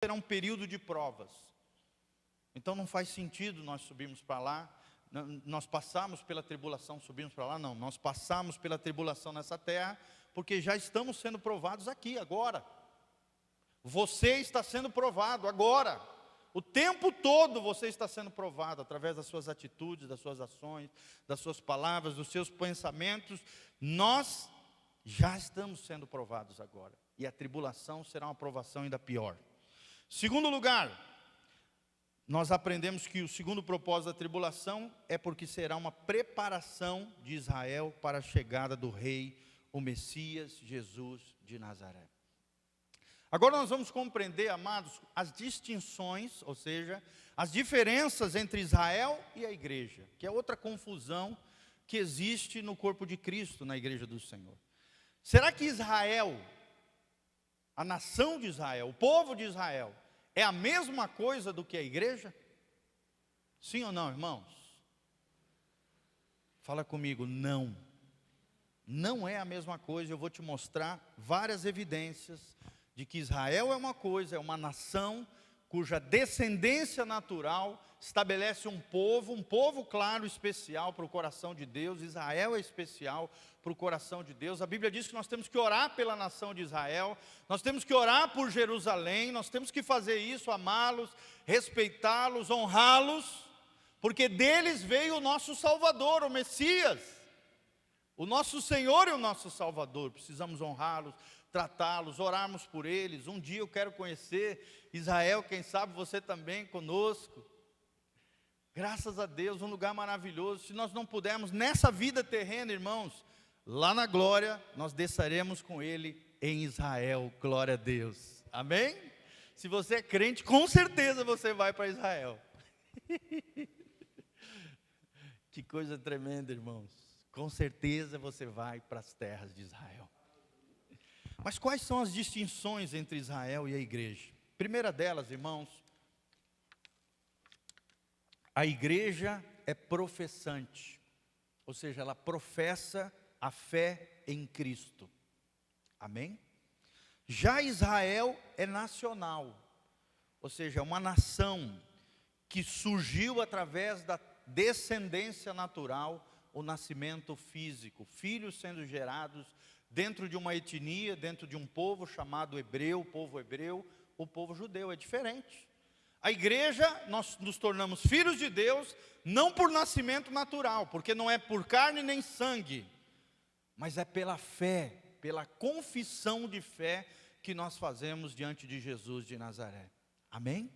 será um período de provas. Então não faz sentido nós subirmos para lá, nós passamos pela tribulação, subimos para lá, não. Nós passamos pela tribulação nessa terra, porque já estamos sendo provados aqui, agora. Você está sendo provado agora. O tempo todo você está sendo provado, através das suas atitudes, das suas ações, das suas palavras, dos seus pensamentos. Nós já estamos sendo provados agora. E a tribulação será uma provação ainda pior. Segundo lugar, nós aprendemos que o segundo propósito da tribulação é porque será uma preparação de Israel para a chegada do rei, o Messias, Jesus de Nazaré. Agora nós vamos compreender, amados, as distinções, ou seja, as diferenças entre Israel e a igreja, que é outra confusão que existe no corpo de Cristo, na igreja do Senhor. Será que Israel, a nação de Israel, o povo de Israel, é a mesma coisa do que a igreja? Sim ou não, irmãos? Fala comigo, não. Não é a mesma coisa. Eu vou te mostrar várias evidências de que Israel é uma coisa, é uma nação cuja descendência natural estabelece um povo claro, especial para o coração de Deus. Israel é especial para o coração de Deus. A Bíblia diz que nós temos que orar pela nação de Israel, nós temos que orar por Jerusalém, nós temos que fazer isso, amá-los, respeitá-los, honrá-los, porque deles veio o nosso Salvador, o Messias, o nosso Senhor e o nosso Salvador. Precisamos honrá-los, tratá-los, orarmos por eles. Um dia eu quero conhecer Israel, quem sabe você também conosco. Graças a Deus, um lugar maravilhoso. Se nós não pudermos nessa vida terrena, irmãos, lá na glória, nós desceremos com Ele em Israel. Glória a Deus. Amém? Se você é crente, com certeza você vai para Israel. Que coisa tremenda, irmãos. Com certeza você vai para as terras de Israel. Mas quais são as distinções entre Israel e a igreja? Primeira delas, irmãos, a igreja é professante, ou seja, ela professa a fé em Cristo. Amém? Já Israel é nacional, ou seja, é uma nação que surgiu através da descendência natural, o nascimento físico, filhos sendo gerados dentro de uma etnia, dentro de um povo chamado hebreu, o povo judeu. É diferente. A igreja, nós nos tornamos filhos de Deus, não por nascimento natural, porque não é por carne nem sangue, mas é pela fé, pela confissão de fé que nós fazemos diante de Jesus de Nazaré. Amém?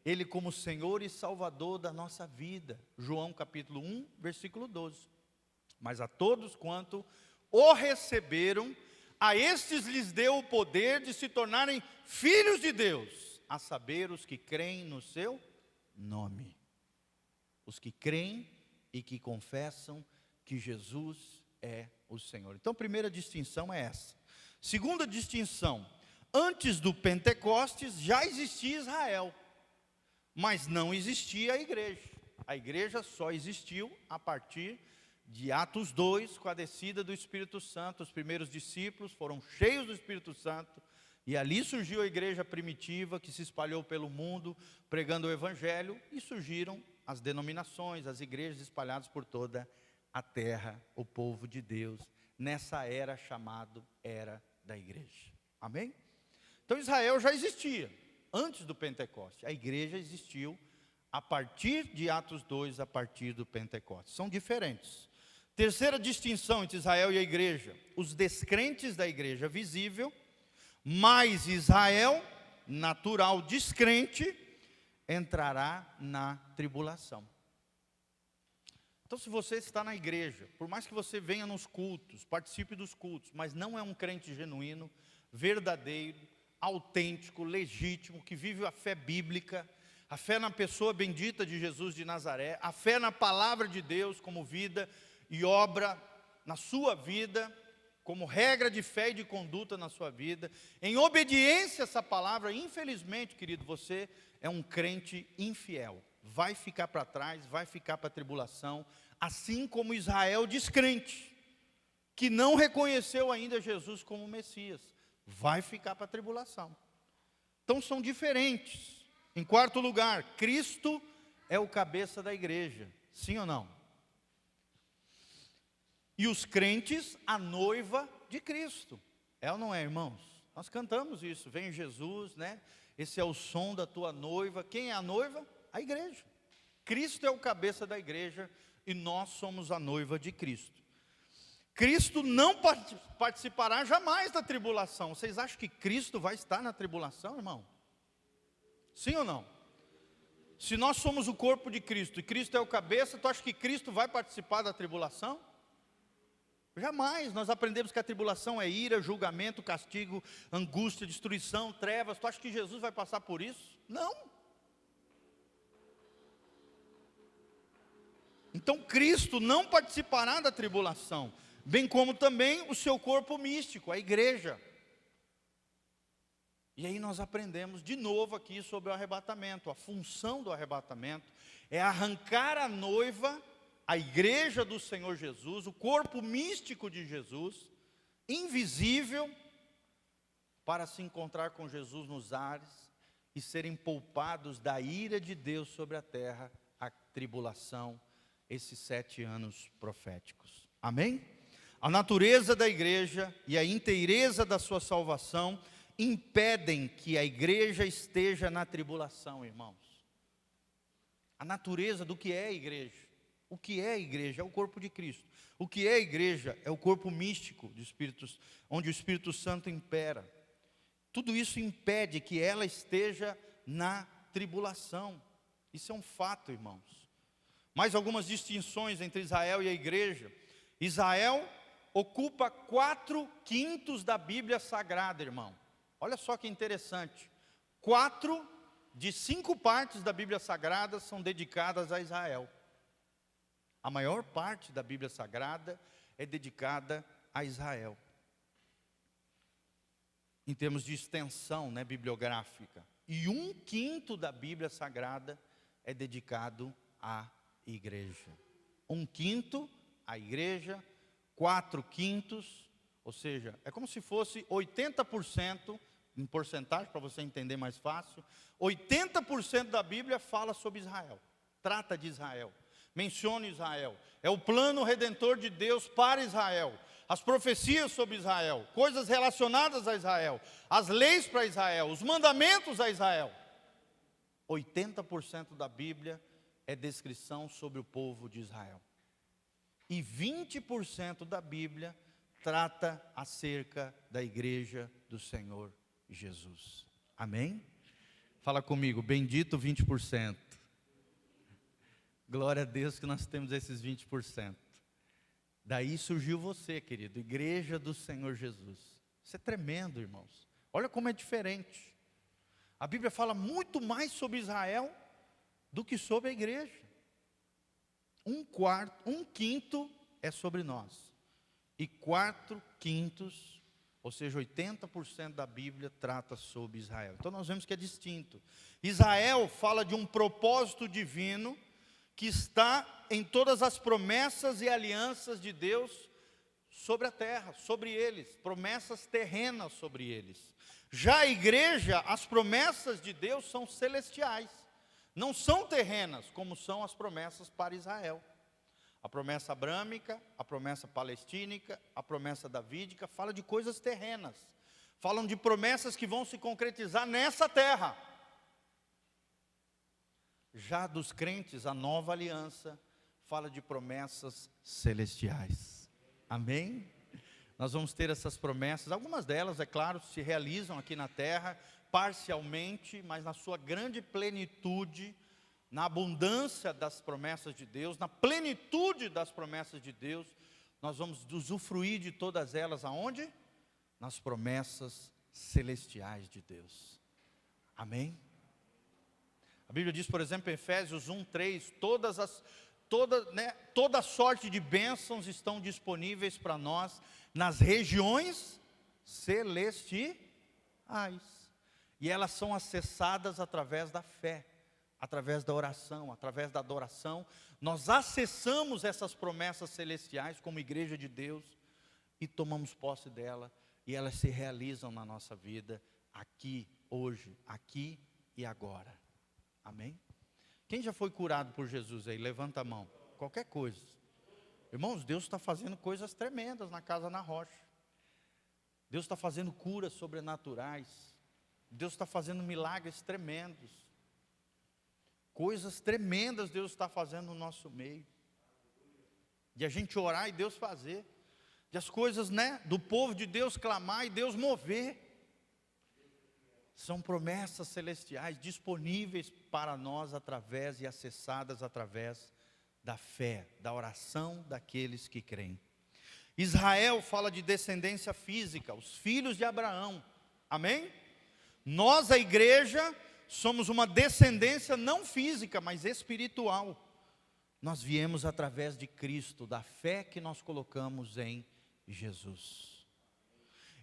Ele como Senhor e Salvador da nossa vida. João capítulo 1, versículo 12. Mas a todos quanto o receberam, a estes lhes deu o poder de se tornarem filhos de Deus, a saber, os que creem no seu nome. Os que creem e que confessam que Jesus é o Senhor. Então, a primeira distinção é essa. Segunda distinção, antes do Pentecostes já existia Israel, mas não existia a igreja. A igreja só existiu a partir de Atos 2, com a descida do Espírito Santo. Os primeiros discípulos foram cheios do Espírito Santo, e ali surgiu a igreja primitiva, que se espalhou pelo mundo, pregando o Evangelho, e surgiram as denominações, as igrejas espalhadas por toda a terra, o povo de Deus, nessa era chamada Era da Igreja. Amém? Então Israel já existia, antes do Pentecoste. A igreja existiu a partir de Atos 2, a partir do Pentecoste. São diferentes. Terceira distinção entre Israel e a igreja: os descrentes da igreja visível, mais Israel, natural descrente, entrará na tribulação. Então, se você está na igreja, por mais que você venha nos cultos, participe dos cultos, mas não é um crente genuíno, verdadeiro, autêntico, legítimo, que vive a fé bíblica, a fé na pessoa bendita de Jesus de Nazaré, a fé na palavra de Deus como vida e obra na sua vida, como regra de fé e de conduta na sua vida, em obediência a essa palavra, infelizmente, querido, você é um crente infiel. Vai ficar para trás, vai ficar para a tribulação, assim como Israel descrente, que não reconheceu ainda Jesus como Messias, vai ficar para a tribulação. Então são diferentes. Em quarto lugar, Cristo é o cabeça da igreja. Sim ou não? E os crentes, a noiva de Cristo. É ou não é, irmãos? Nós cantamos isso. Vem Jesus, né? Esse é o som da tua noiva. Quem é a noiva? A igreja. Cristo é o cabeça da igreja e nós somos a noiva de Cristo. Cristo não participará jamais da tribulação. Vocês acham que Cristo vai estar na tribulação, irmão? Sim ou não? Se nós somos o corpo de Cristo e Cristo é o cabeça, tu acha que Cristo vai participar da tribulação? Jamais. Nós aprendemos que a tribulação é ira, julgamento, castigo, angústia, destruição, trevas. Tu acha que Jesus vai passar por isso? Não. Então Cristo não participará da tribulação, bem como também o seu corpo místico, a igreja. E aí nós aprendemos de novo aqui sobre o arrebatamento. A função do arrebatamento é arrancar a noiva, a igreja do Senhor Jesus, o corpo místico de Jesus, invisível, para se encontrar com Jesus nos ares e serem poupados da ira de Deus sobre a terra, a tribulação, esses 7 anos proféticos. Amém? A natureza da igreja e a inteireza da sua salvação impedem que a igreja esteja na tribulação, irmãos. A natureza do que é a igreja. O que é a igreja? É o corpo de Cristo. O que é a igreja? É o corpo místico de Espíritos, onde o Espírito Santo impera. Tudo isso impede que ela esteja na tribulação. Isso é um fato, irmãos. Mais algumas distinções entre Israel e a igreja. Israel ocupa 4/5 da Bíblia Sagrada, irmão. Olha só que interessante. 4 de 5 partes da Bíblia Sagrada são dedicadas a Israel. A maior parte da Bíblia Sagrada é dedicada a Israel. Em termos de extensão, né, bibliográfica. E 1/5 da Bíblia Sagrada é dedicado à igreja. 1/5 a igreja, 4/5, ou seja, é como se fosse 80%, em porcentagem, para você entender mais fácil, 80% da Bíblia fala sobre Israel, trata de Israel, menciona Israel, é o plano redentor de Deus para Israel, as profecias sobre Israel, coisas relacionadas a Israel, as leis para Israel, os mandamentos a Israel. 80% da Bíblia é descrição sobre o povo de Israel. E 20% da Bíblia trata acerca da igreja do Senhor Jesus. Amém? Fala comigo, bendito 20%. Glória a Deus que nós temos esses 20%. Daí surgiu você, querido, igreja do Senhor Jesus. Isso é tremendo, irmãos. Olha como é diferente. A Bíblia fala muito mais sobre Israel do que sobre a igreja. 1/5 é sobre nós. E 4/5, ou seja, 80% da Bíblia trata sobre Israel. Então nós vemos que é distinto. Israel fala de um propósito divino que está em todas as promessas e alianças de Deus sobre a terra, sobre eles, promessas terrenas sobre eles. Já a igreja, as promessas de Deus são celestiais, não são terrenas, como são as promessas para Israel. A promessa abrâmica, a promessa palestínica, a promessa davídica, fala de coisas terrenas. Falam de promessas que vão se concretizar nessa terra. Já dos crentes, a nova aliança, fala de promessas celestiais. Amém? Nós vamos ter essas promessas, algumas delas, é claro, se realizam aqui na terra, parcialmente, mas na sua grande plenitude, na abundância das promessas de Deus, na plenitude das promessas de Deus, nós vamos usufruir de todas elas, aonde? Nas promessas celestiais de Deus. Amém? A Bíblia diz, por exemplo, em Efésios 1:3, toda sorte de bênçãos estão disponíveis para nós nas regiões celestiais. E elas são acessadas através da fé, através da oração, através da adoração. Nós acessamos essas promessas celestiais como igreja de Deus e tomamos posse dela, e elas se realizam na nossa vida aqui hoje, aqui e agora. Amém? Quem já foi curado por Jesus aí? Levanta a mão. Qualquer coisa. Irmãos, Deus está fazendo coisas tremendas na Casa na Rocha. Deus está fazendo curas sobrenaturais. Deus está fazendo milagres tremendos. Coisas tremendas Deus está fazendo no nosso meio. De a gente orar e Deus fazer. De as coisas, do povo de Deus clamar e Deus mover. São promessas celestiais disponíveis para nós através e acessadas através da fé, da oração daqueles que creem. Israel fala de descendência física, os filhos de Abraão. Amém? Nós, a igreja, somos uma descendência não física, mas espiritual. Nós viemos através de Cristo, da fé que nós colocamos em Jesus.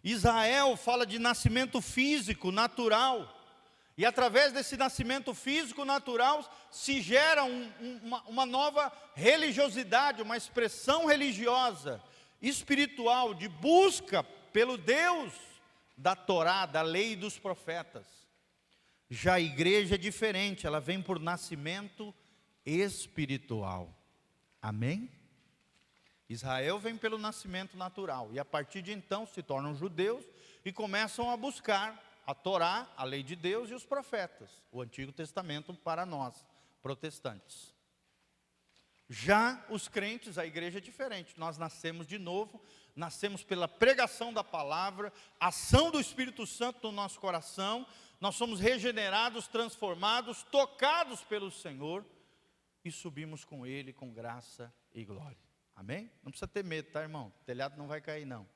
Israel fala de nascimento físico, natural. E através desse nascimento físico, natural, se gera uma nova religiosidade, uma expressão religiosa, espiritual, de busca pelo Deus da Torá, da lei e dos profetas. Já a igreja é diferente, ela vem por nascimento espiritual. Amém? Israel vem pelo nascimento natural, e a partir de então se tornam judeus e começam a buscar a Torá, a lei de Deus e os profetas, o Antigo Testamento para nós, protestantes. Já os crentes, a igreja é diferente, nós nascemos de novo, nascemos pela pregação da palavra, ação do Espírito Santo no nosso coração, nós somos regenerados, transformados, tocados pelo Senhor, e subimos com Ele com graça e glória. Amém? Não precisa ter medo, tá, irmão? O telhado não vai cair, não.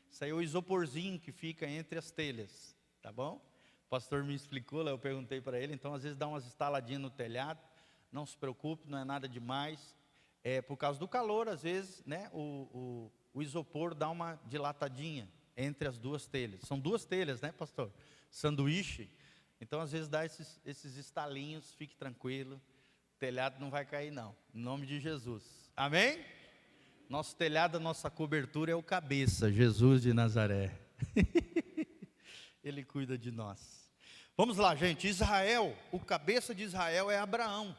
Isso aí é o isoporzinho que fica entre as telhas, tá bom? O pastor me explicou, lá eu perguntei para ele, então às vezes dá umas estaladinhas no telhado, não se preocupe, não é nada demais. É por causa do calor, às vezes, o isopor dá uma dilatadinha entre as duas telhas. São duas telhas, né, pastor? Sanduíche. Então às vezes dá esses estalinhos, fique tranquilo, o telhado não vai cair, não, em nome de Jesus. Amém? Nosso telhado, nossa cobertura é o cabeça, Jesus de Nazaré. Ele cuida de nós. Vamos lá, gente. Israel, o cabeça de Israel é Abraão.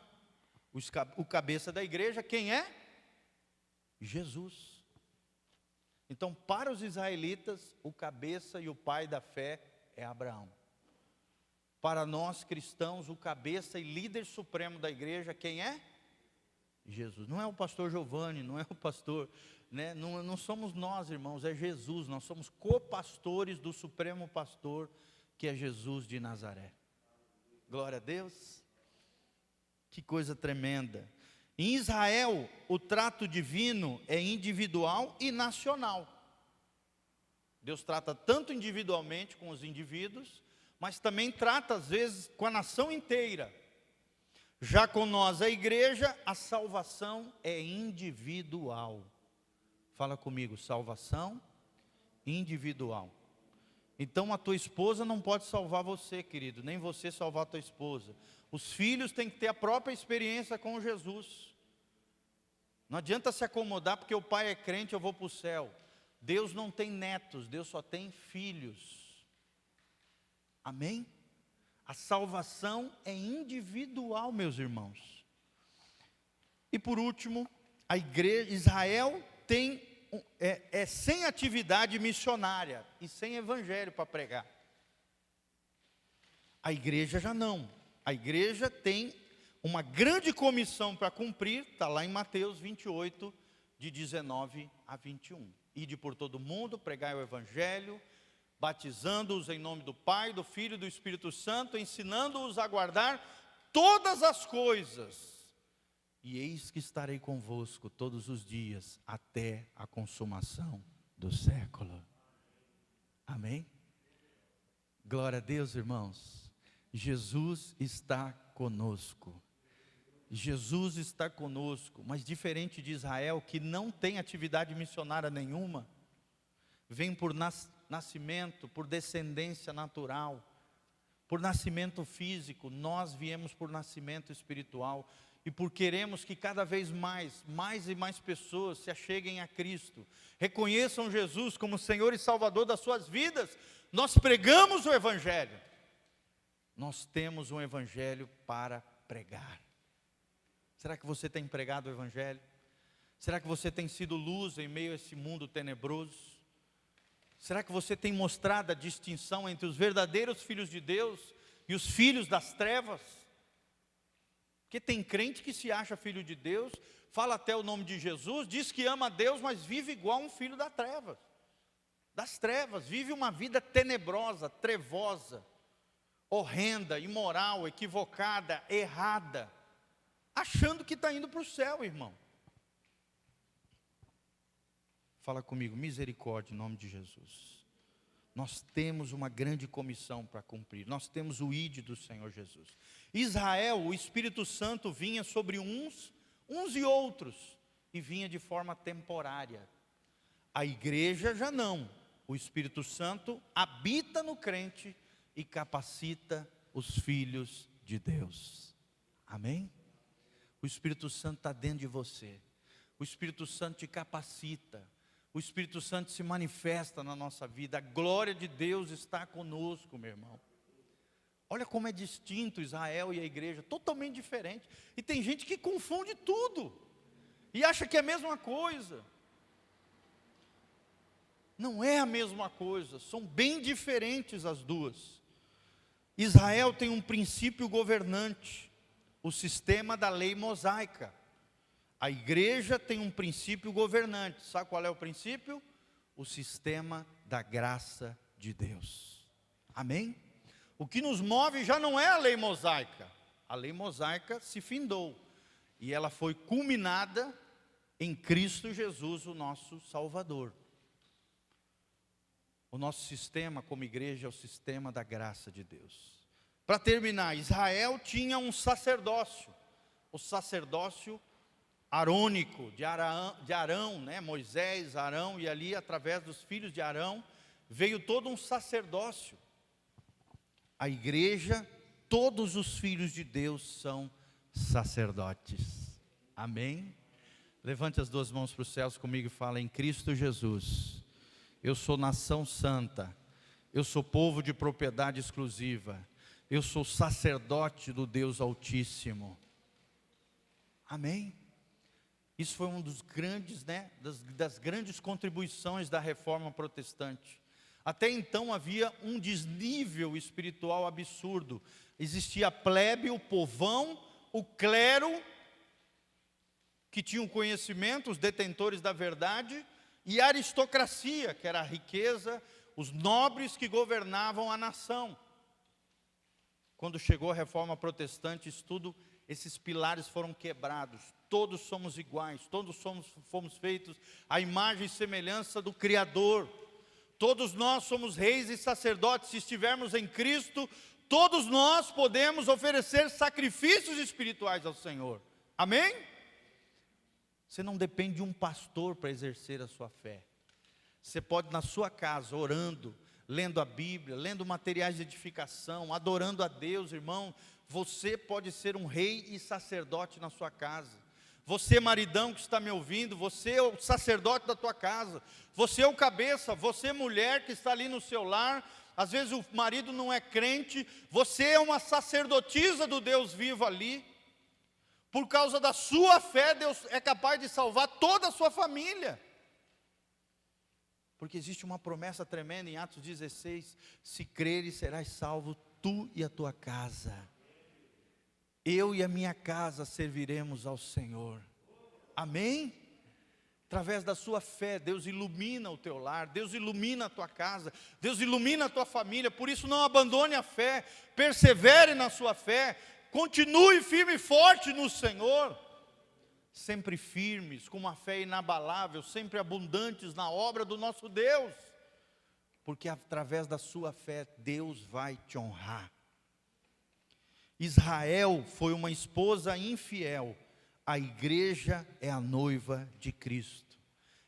O cabeça da igreja, quem é? Jesus. Então, para os israelitas, o cabeça e o pai da fé é Abraão. Para nós cristãos, o cabeça e líder supremo da igreja, quem é? Jesus. Não é o pastor Giovanni, não é o pastor, não somos nós, irmãos, é Jesus. Nós somos copastores do supremo pastor, que é Jesus de Nazaré. Glória a Deus. Que coisa tremenda. Em Israel, o trato divino é individual e nacional. Deus trata tanto individualmente com os indivíduos, mas também trata às vezes com a nação inteira. Já com nós, a igreja, a salvação é individual. Fala comigo, salvação individual. Então a tua esposa não pode salvar você, querido, nem você salvar a tua esposa. Os filhos têm que ter a própria experiência com Jesus. Não adianta se acomodar porque o pai é crente, eu vou para o céu. Deus não tem netos, Deus só tem filhos. Amém? A salvação é individual, meus irmãos. E por último, a igreja, Israel é sem atividade missionária e sem evangelho para pregar. A igreja já não. A igreja tem uma grande comissão para cumprir, está lá em Mateus 28, de 19 a 21. Ide por todo o mundo, pregai o evangelho, batizando-os em nome do Pai, do Filho e do Espírito Santo, ensinando-os a guardar todas as coisas. E eis que estarei convosco todos os dias, até a consumação do século. Amém? Glória a Deus, irmãos. Jesus está conosco. Jesus está conosco, mas diferente de Israel, que não tem atividade missionária nenhuma, vem por nascimento, por descendência natural, por nascimento físico. Nós viemos por nascimento espiritual, e por queremos que cada vez mais e mais pessoas se acheguem a Cristo, reconheçam Jesus como Senhor e Salvador das suas vidas, nós pregamos o Evangelho. nós temos um evangelho para pregar. Será que você tem pregado o evangelho? Será que você tem sido luz em meio a esse mundo tenebroso? Será que você tem mostrado a distinção entre os verdadeiros filhos de Deus e os filhos das trevas? Porque tem crente que se acha filho de Deus, fala até o nome de Jesus, diz que ama a Deus, mas vive igual um filho das trevas, vive uma vida tenebrosa, trevosa, horrenda, imoral, equivocada, errada, achando que está indo para o céu, irmão. Fala comigo, misericórdia em nome de Jesus. Nós temos uma grande comissão para cumprir. Nós temos o ID do Senhor Jesus. Israel, o Espírito Santo vinha sobre uns e outros, e vinha de forma temporária. A igreja já não. O Espírito Santo habita no crente e capacita os filhos de Deus. Amém? O Espírito Santo está dentro de você. O Espírito Santo te capacita. O Espírito Santo se manifesta na nossa vida. A glória de Deus está conosco, meu irmão. Olha como é distinto Israel e a igreja, totalmente diferente. E tem gente que confunde tudo e acha que é a mesma coisa. Não é a mesma coisa, são bem diferentes as duas. Israel tem um princípio governante, o sistema da lei mosaica. A igreja tem um princípio governante. Sabe qual é o princípio? O sistema da graça de Deus. Amém? O que nos move já não é a lei mosaica. A lei mosaica se findou. E ela foi culminada em Cristo Jesus, o nosso Salvador. O nosso sistema como igreja é o sistema da graça de Deus. Para terminar, Israel tinha um sacerdócio. O sacerdócio arônico de Arão, né? Moisés, Arão, e ali através dos filhos de Arão veio todo um sacerdócio. A igreja, todos os filhos de Deus são sacerdotes. Amém? Levante as duas mãos para os céus comigo e fala: em Cristo Jesus, eu sou nação santa, eu sou povo de propriedade exclusiva, eu sou sacerdote do Deus Altíssimo. Amém? Isso foi um dos grandes, das grandes contribuições da reforma protestante. Até então havia um desnível espiritual absurdo. Existia a plebe, o povão, o clero, que tinha o conhecimento, os detentores da verdade, e a aristocracia, que era a riqueza, os nobres que governavam a nação. Quando chegou a reforma protestante, esses pilares foram quebrados. Todos somos iguais, todos fomos feitos à imagem e semelhança do Criador. Todos nós somos reis e sacerdotes. Se estivermos em Cristo, todos nós podemos oferecer sacrifícios espirituais ao Senhor. Amém? Você não depende de um pastor para exercer a sua fé. Você pode na sua casa, orando, lendo a Bíblia, lendo materiais de edificação, adorando a Deus, irmão. Você pode ser um rei e sacerdote na sua casa. Você, maridão que está me ouvindo, você é o sacerdote da tua casa. Você é o cabeça, você, mulher que está ali no seu lar. Às vezes o marido não é crente. Você é uma sacerdotisa do Deus vivo ali. Por causa da sua fé, Deus é capaz de salvar toda a sua família. Porque existe uma promessa tremenda em Atos 16: se creres, serás salvo tu e a tua casa. Eu e a minha casa serviremos ao Senhor. Amém? Através da sua fé, Deus ilumina o teu lar, Deus ilumina a tua casa, Deus ilumina a tua família. Por isso não abandone a fé, persevere na sua fé, continue firme e forte no Senhor. Sempre firmes, com uma fé inabalável, sempre abundantes na obra do nosso Deus. Porque através da sua fé, Deus vai te honrar. Israel foi uma esposa infiel, a igreja é a noiva de Cristo.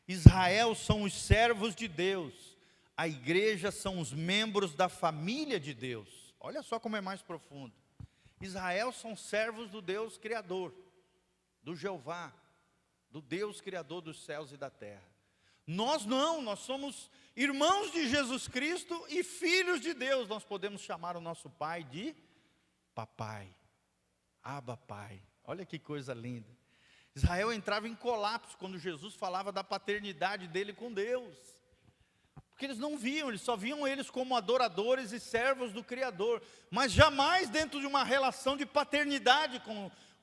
Israel são os servos de Deus, a igreja são os membros da família de Deus. Olha só como é mais profundo. Israel são servos do Deus Criador, do Jeová, do Deus Criador dos céus e da terra. Nós não, nós somos irmãos de Jesus Cristo e filhos de Deus. Nós podemos chamar o nosso Pai de papai, Abba Pai. Olha que coisa linda. Israel entrava em colapso quando Jesus falava da paternidade dele com Deus. Porque eles não viam, eles só viam eles como adoradores e servos do Criador. Mas jamais dentro de uma relação de paternidade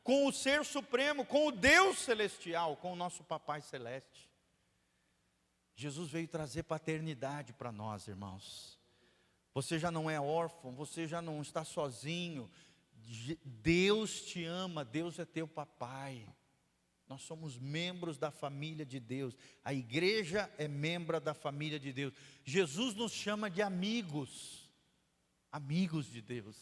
com o Ser Supremo, com o Deus Celestial, com o nosso Papai Celeste. Jesus veio trazer paternidade para nós, irmãos. Você já não é órfão, você já não está sozinho. Deus te ama, Deus é teu papai. Nós somos membros da família de Deus. A igreja é membro da família de Deus. Jesus nos chama de amigos, amigos de Deus.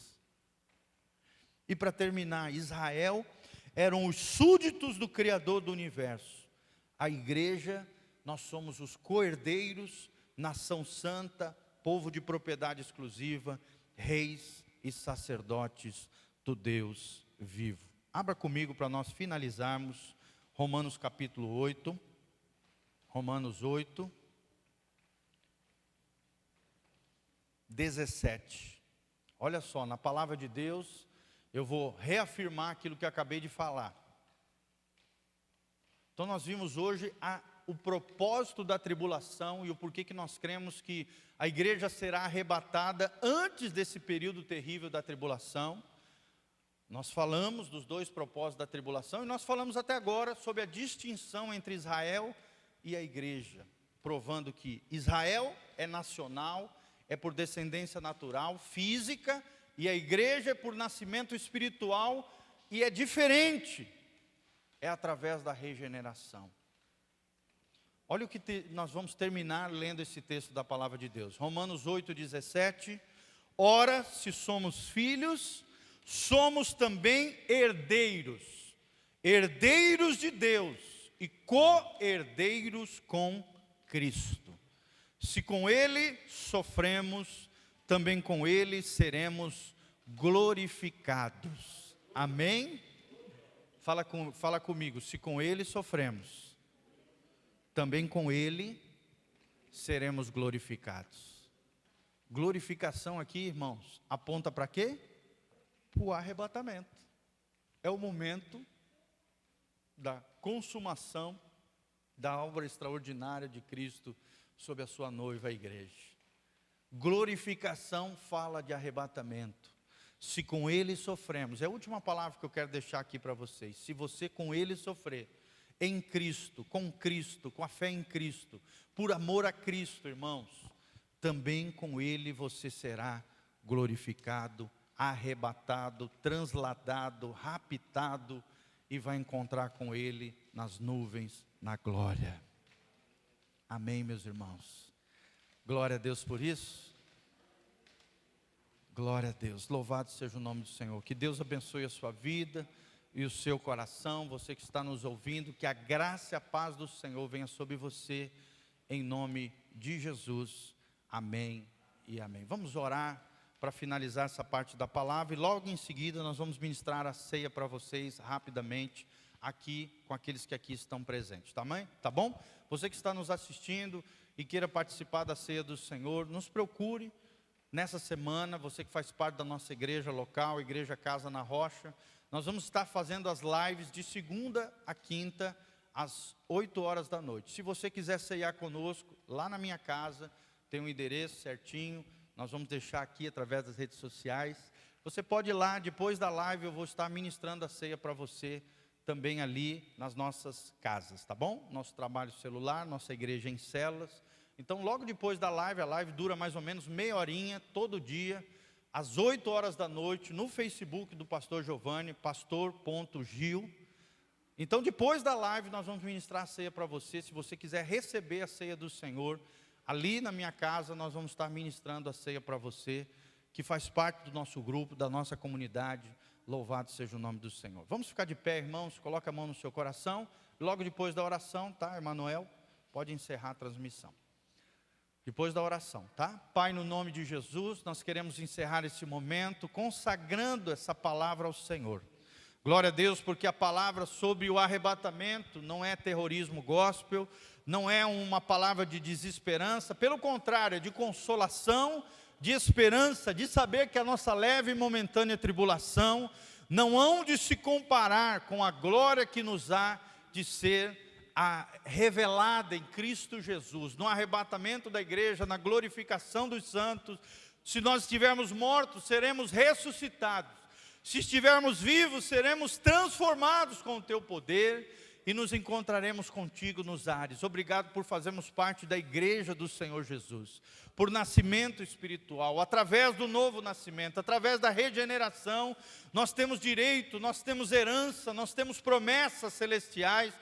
E para terminar, Israel eram os súditos do Criador do universo. A igreja, nós somos os co-herdeiros, nação santa, povo de propriedade exclusiva, reis e sacerdotes do Deus vivo. Abra comigo para nós finalizarmos Romanos capítulo 8. Romanos 8, 17. Olha só, na palavra de Deus, eu vou reafirmar aquilo que eu acabei de falar. Então nós vimos hoje o propósito da tribulação e o porquê que nós cremos que a igreja será arrebatada antes desse período terrível da tribulação. Nós falamos dos dois propósitos da tribulação e nós falamos até agora sobre a distinção entre Israel e a igreja, provando que Israel é nacional, é por descendência natural, física, e a igreja é por nascimento espiritual e é diferente, é através da regeneração. Olha o que nós vamos terminar lendo esse texto da palavra de Deus. Romanos 8, 17. Ora, se somos filhos, somos também herdeiros, herdeiros de Deus e co-herdeiros com Cristo. Se com Ele sofremos, também com Ele seremos glorificados. Amém? Fala comigo, se com Ele sofremos, também com Ele seremos glorificados. Glorificação aqui, irmãos, aponta para quê? O arrebatamento. É o momento da consumação da obra extraordinária de Cristo sobre a sua noiva, a igreja. Glorificação fala de arrebatamento. Se com Ele sofremos, é a última palavra que eu quero deixar aqui para vocês. Se você com Ele sofrer, em Cristo, com a fé em Cristo, por amor a Cristo, irmãos, também com Ele você será glorificado, arrebatado, transladado, raptado e vai encontrar com Ele nas nuvens, na glória. Amém, meus irmãos? Glória a Deus por isso. Glória a Deus, louvado seja o nome do Senhor. Que Deus abençoe a sua vida e o seu coração, você que está nos ouvindo, que a graça e a paz do Senhor venha sobre você, em nome de Jesus. Amém e amém. Vamos orar para finalizar essa parte da palavra e logo em seguida nós vamos ministrar a ceia para vocês rapidamente aqui com aqueles que aqui estão presentes, tá bom? Você que está nos assistindo e queira participar da ceia do Senhor, nos procure nessa semana, você que faz parte da nossa igreja local, Igreja Casa na Rocha. Nós vamos estar fazendo as lives de segunda a quinta às 8 horas da noite. Se você quiser ceiar conosco, lá na minha casa, tem um endereço certinho. Nós vamos deixar aqui através das redes sociais. Você pode ir lá, depois da live eu vou estar ministrando a ceia para você também ali nas nossas casas, tá bom? Nosso trabalho celular, nossa igreja em células. Então logo depois da live, a live dura mais ou menos meia horinha, todo dia, às 8 horas da noite, no Facebook do pastor Giovanni, pastor.gil. Então depois da live nós vamos ministrar a ceia para você. Se você quiser receber a ceia do Senhor, ali na minha casa nós vamos estar ministrando a ceia para você, que faz parte do nosso grupo, da nossa comunidade. Louvado seja o nome do Senhor. Vamos ficar de pé, irmãos, coloca a mão no seu coração. Logo depois da oração, tá, Emanuel? Pode encerrar a transmissão. Depois da oração, tá? Pai, no nome de Jesus, nós queremos encerrar esse momento consagrando essa palavra ao Senhor. Glória a Deus, porque a palavra sobre o arrebatamento não é terrorismo gospel, não é uma palavra de desesperança, pelo contrário, é de consolação, de esperança, de saber que a nossa leve e momentânea tribulação não hão de se comparar com a glória que nos há de ser revelada em Cristo Jesus, no arrebatamento da igreja, na glorificação dos santos. Se nós estivermos mortos, seremos ressuscitados. Se estivermos vivos, seremos transformados com o teu poder e nos encontraremos contigo nos ares. Obrigado por fazermos parte da igreja do Senhor Jesus, por nascimento espiritual, através do novo nascimento, através da regeneração, nós temos direito, nós temos herança, nós temos promessas celestiais,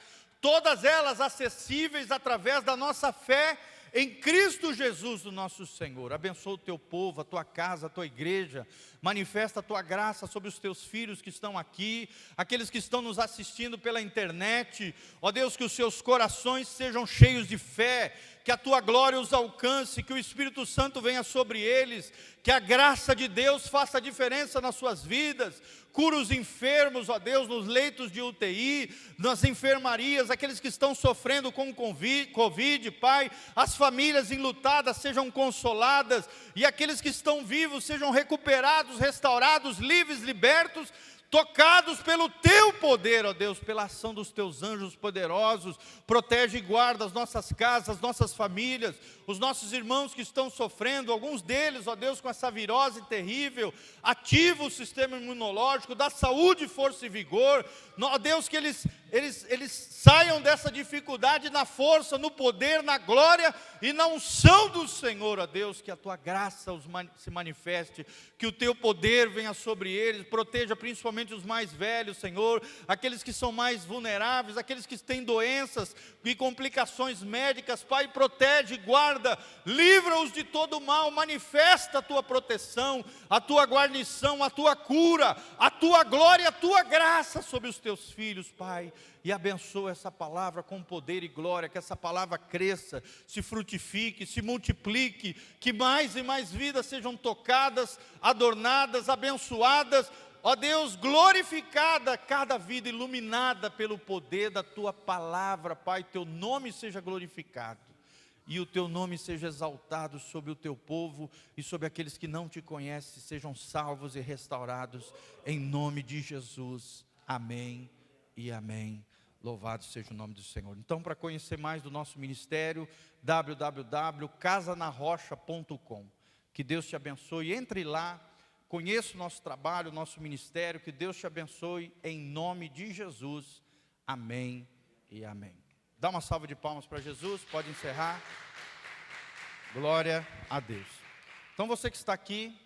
todas elas acessíveis através da nossa fé em Cristo Jesus, o nosso Senhor. Abençoa o teu povo, a tua casa, a tua igreja. Manifesta a tua graça sobre os teus filhos que estão aqui, aqueles que estão nos assistindo pela internet. Ó Deus, que os seus corações sejam cheios de fé, que a tua glória os alcance, que o Espírito Santo venha sobre eles, que a graça de Deus faça diferença nas suas vidas. Cura os enfermos, ó Deus, nos leitos de UTI, nas enfermarias, aqueles que estão sofrendo com Covid, Pai. As famílias enlutadas sejam consoladas, e aqueles que estão vivos sejam recuperados, restaurados, livres, libertos, tocados pelo teu poder, ó Deus, pela ação dos teus anjos poderosos. Protege e guarda as nossas casas, as nossas famílias, os nossos irmãos que estão sofrendo, alguns deles, ó Deus, com essa virose terrível. Ativa o sistema imunológico, dá saúde, força e vigor. Ó Deus, que eles saiam dessa dificuldade na força, no poder, na glória e na unção do Senhor, ó Deus. Que a tua graça se manifeste, que o teu poder venha sobre eles. Proteja principalmente os mais velhos, Senhor, aqueles que são mais vulneráveis, aqueles que têm doenças e complicações médicas. Pai, protege, guarda, livra-os de todo mal. Manifesta a tua proteção, a tua guarnição, a tua cura, a tua glória, a tua graça sobre os teus filhos, Pai. E abençoa essa palavra com poder e glória, que essa palavra cresça, se frutifique, se multiplique, que mais e mais vidas sejam tocadas, adornadas, abençoadas. Ó Deus, glorificada cada vida, iluminada pelo poder da tua palavra, Pai. Teu nome seja glorificado e o teu nome seja exaltado sobre o teu povo e sobre aqueles que não te conhecem, sejam salvos e restaurados em nome de Jesus. Amém e amém. Louvado seja o nome do Senhor. Então, para conhecer mais do nosso ministério, www.casanarrocha.com. Que Deus te abençoe. Entre lá, conheça o nosso trabalho, o nosso ministério. Que Deus te abençoe em nome de Jesus. Amém e amém. Dá uma salva de palmas para Jesus. Pode encerrar. Glória a Deus. Então, você que está aqui,